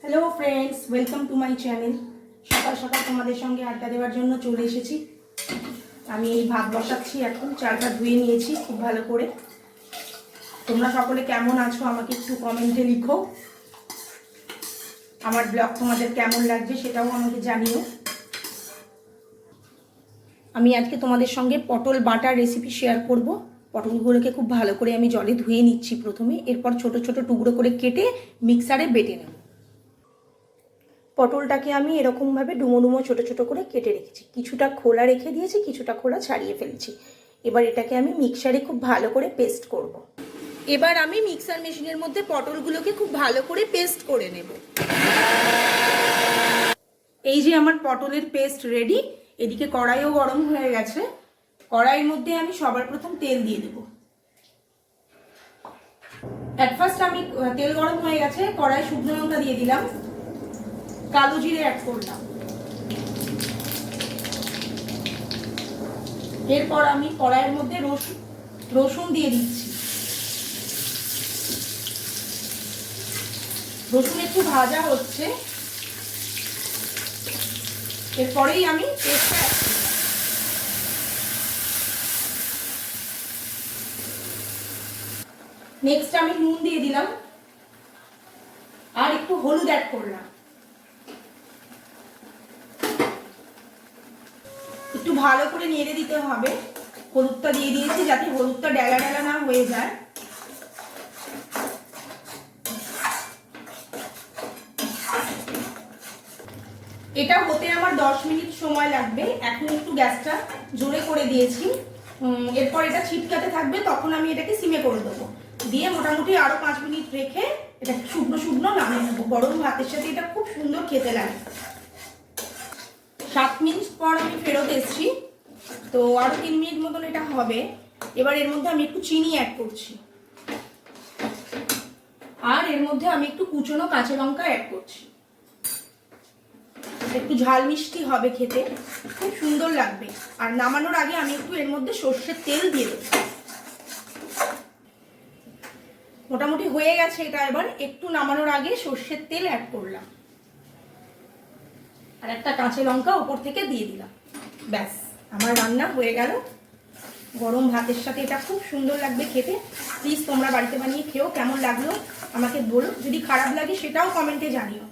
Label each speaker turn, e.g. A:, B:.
A: Hello friends, welcome to my channel. সকাল সকাল তোমাদের সঙ্গে আড্ডা দেওয়ার জন্য চলে এসেছি। আমি এই ভাত বসাচ্ছি, এখন চালটা ধুয়ে নিয়েছি খুব ভালো করে। তোমরা সকলে কেমন আছো আমাকে একটু কমেন্টে লিখো। আমার ব্লগ তোমাদের কেমন লাগছে সেটাও আমাকে জানিও। আমি আজকে তোমাদের সঙ্গে পটল বাটার রেসিপি শেয়ার করব। পটলগুলোকে খুব ভালো করে আমি জলে ধুয়ে নিচ্ছি প্রথমে, এরপর ছোট ছোট টুকরো করে কেটে মিক্সারে বেটে নেব। পটলটাকে আমি এরকমভাবে ডুমো ডুমো ছোটো ছোটো করে কেটে রেখেছি, কিছুটা খোলা রেখে দিয়েছি, কিছুটা খোলা ছাড়িয়ে ফেলেছি। এবার এটাকে আমি মিক্সারে খুব ভালো করে পেস্ট করব। এবার আমি মিক্সার মেশিনের মধ্যে পটলগুলোকে খুব ভালো করে পেস্ট করে নেব। এই যে আমার পটলের পেস্ট রেডি। এদিকে কড়াইও গরম হয়ে গেছে। কড়াইয়ের মধ্যে আমি সবার প্রথম তেল দিয়ে দেব। অ্যাট ফার্স্ট আমি তেল গরম হয়ে গেছে, কড়াই শুকনো লঙ্কা দিয়ে দিলাম, কালো জিরে অ্যাড করলাম। এরপর আমি কড়াইয়ের মধ্যে রসুন দিয়ে দিচ্ছি। রসুন একটু ভাজা হচ্ছে, এরপরেই আমি পেস্টটা অ্যাড করলাম। নেক্সট আমি নুন দিয়ে দিলাম আর একটু হলুদ অ্যাড করলাম। একটু ভালো করে নেড়ে দিতে হবে। হলুদটা দিয়ে দিয়েছি যাতে হলুদটা ডেলা ডেলা না হয়ে যায়। এটা হতে আমার 10 মিনিট সময় লাগবে। এখন একটু গ্যাসটা জোরে করে দিয়েছি। এরপর এটা ছিটকাতে থাকবে, তখন আমি এটাকে সিমে করে দেবো। দিয়ে মোটামুটি আরো 5 মিনিট রেখে এটা শুকনো শুকনো নামিয়ে নেবো। গরম ভাতের সাথে এটা খুব সুন্দর খেতে লাগে। 7 মিনিট পর আমি ফেরত এসেছি, তো আরো 3 মিনিট মতন এটা হবে। এবার এর মধ্যে আমি একটু চিনি অ্যাড করছি, আর এর মধ্যে আমি একটু কুচনো কাঁচা লঙ্কা অ্যাড করছি। একটু ঝাল মিষ্টি হবে খেতে, খুব সুন্দর লাগবে। আর নামানোর আগে আমি একটু এর মধ্যে সর্ষের তেল দিয়ে দেবো। মোটামুটি হয়ে গেছে এটা। এবার একটু নামানোর আগে সর্ষের তেল অ্যাড করলাম আর একটা কাঁচা লঙ্কা ওপর থেকে দিয়ে দিলাম। ব্যাস, আমার রান্না হয়ে গেল। গরম ভাতের সাথে এটা খুব সুন্দর লাগবে খেতে। প্লিজ তোমরা বাড়িতে বানিয়ে খেও, কেমন লাগলো আমাকে বলো। যদি খারাপ লাগে সেটাও কমেন্টে জানিও।